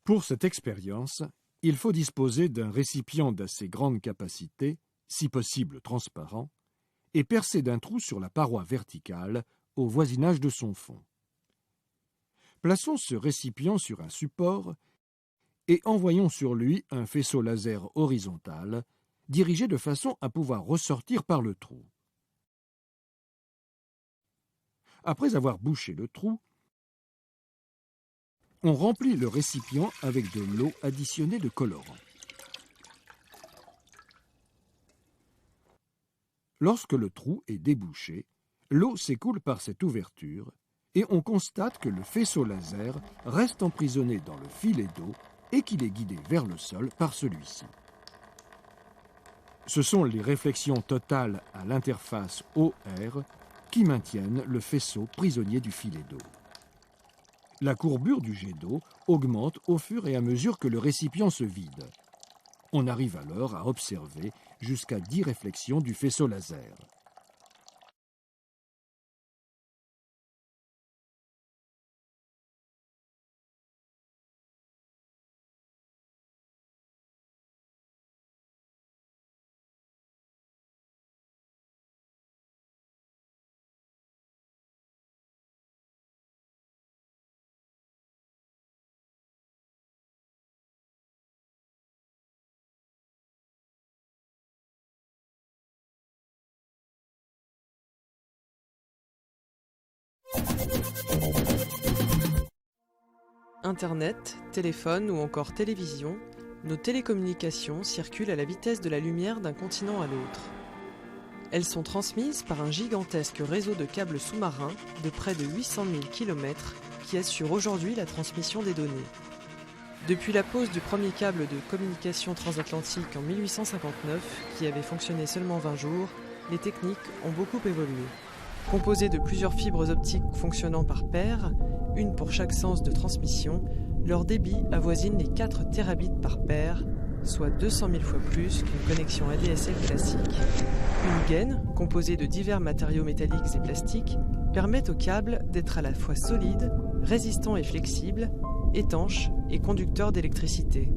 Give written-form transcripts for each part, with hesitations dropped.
Pour cette expérience, il faut disposer d'un récipient d'assez grande capacité, si possible transparent, et percé d'un trou sur la paroi verticale au voisinage de son fond. Plaçons ce récipient sur un support et envoyons sur lui un faisceau laser horizontal dirigé de façon à pouvoir ressortir par le trou. Après avoir bouché le trou, on remplit le récipient avec de l'eau additionnée de colorant. Lorsque le trou est débouché, l'eau s'écoule par cette ouverture et on constate que le faisceau laser reste emprisonné dans le filet d'eau et qu'il est guidé vers le sol par celui-ci. Ce sont les réflexions totales à l'interface eau-air qui maintiennent le faisceau prisonnier du filet d'eau. La courbure du jet d'eau augmente au fur et à mesure que le récipient se vide. On arrive alors à observer jusqu'à 10 réflexions du faisceau laser. Internet, téléphone ou encore télévision, nos télécommunications circulent à la vitesse de la lumière d'un continent à l'autre. Elles sont transmises par un gigantesque réseau de câbles sous-marins de près de 800 000 km qui assure aujourd'hui la transmission des données. Depuis la pose du premier câble de communication transatlantique en 1859, qui avait fonctionné seulement 20 jours, les techniques ont beaucoup évolué. Composées de plusieurs fibres optiques fonctionnant par paire, une pour chaque sens de transmission, leur débit avoisine les 4 terabits par paire, soit 200 000 fois plus qu'une connexion ADSL classique. Une gaine, composée de divers matériaux métalliques et plastiques, permet au câble d'être à la fois solide, résistant et flexible, étanche et conducteur d'électricité.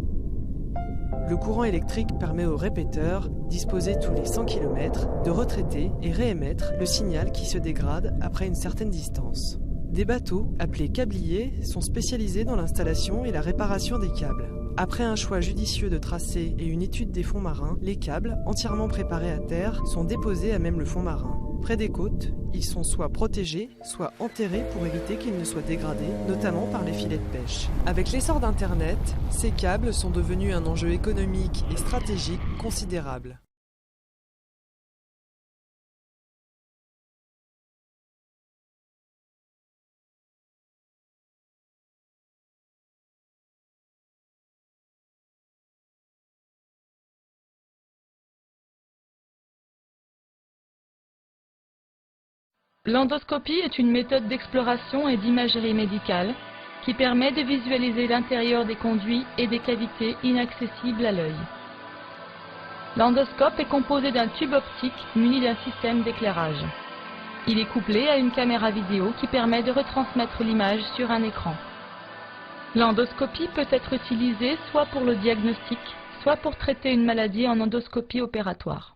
Le courant électrique permet au répéteur, disposé tous les 100 km, de retraiter et réémettre le signal qui se dégrade après une certaine distance. Des bateaux, appelés câbliers, sont spécialisés dans l'installation et la réparation des câbles. Après un choix judicieux de tracé et une étude des fonds marins, les câbles, entièrement préparés à terre, sont déposés à même le fond marin. Près des côtes, ils sont soit protégés, soit enterrés pour éviter qu'ils ne soient dégradés, notamment par les filets de pêche. Avec l'essor d'Internet, ces câbles sont devenus un enjeu économique et stratégique considérable. L'endoscopie est une méthode d'exploration et d'imagerie médicale qui permet de visualiser l'intérieur des conduits et des cavités inaccessibles à l'œil. L'endoscope est composé d'un tube optique muni d'un système d'éclairage. Il est couplé à une caméra vidéo qui permet de retransmettre l'image sur un écran. L'endoscopie peut être utilisée soit pour le diagnostic, soit pour traiter une maladie en endoscopie opératoire.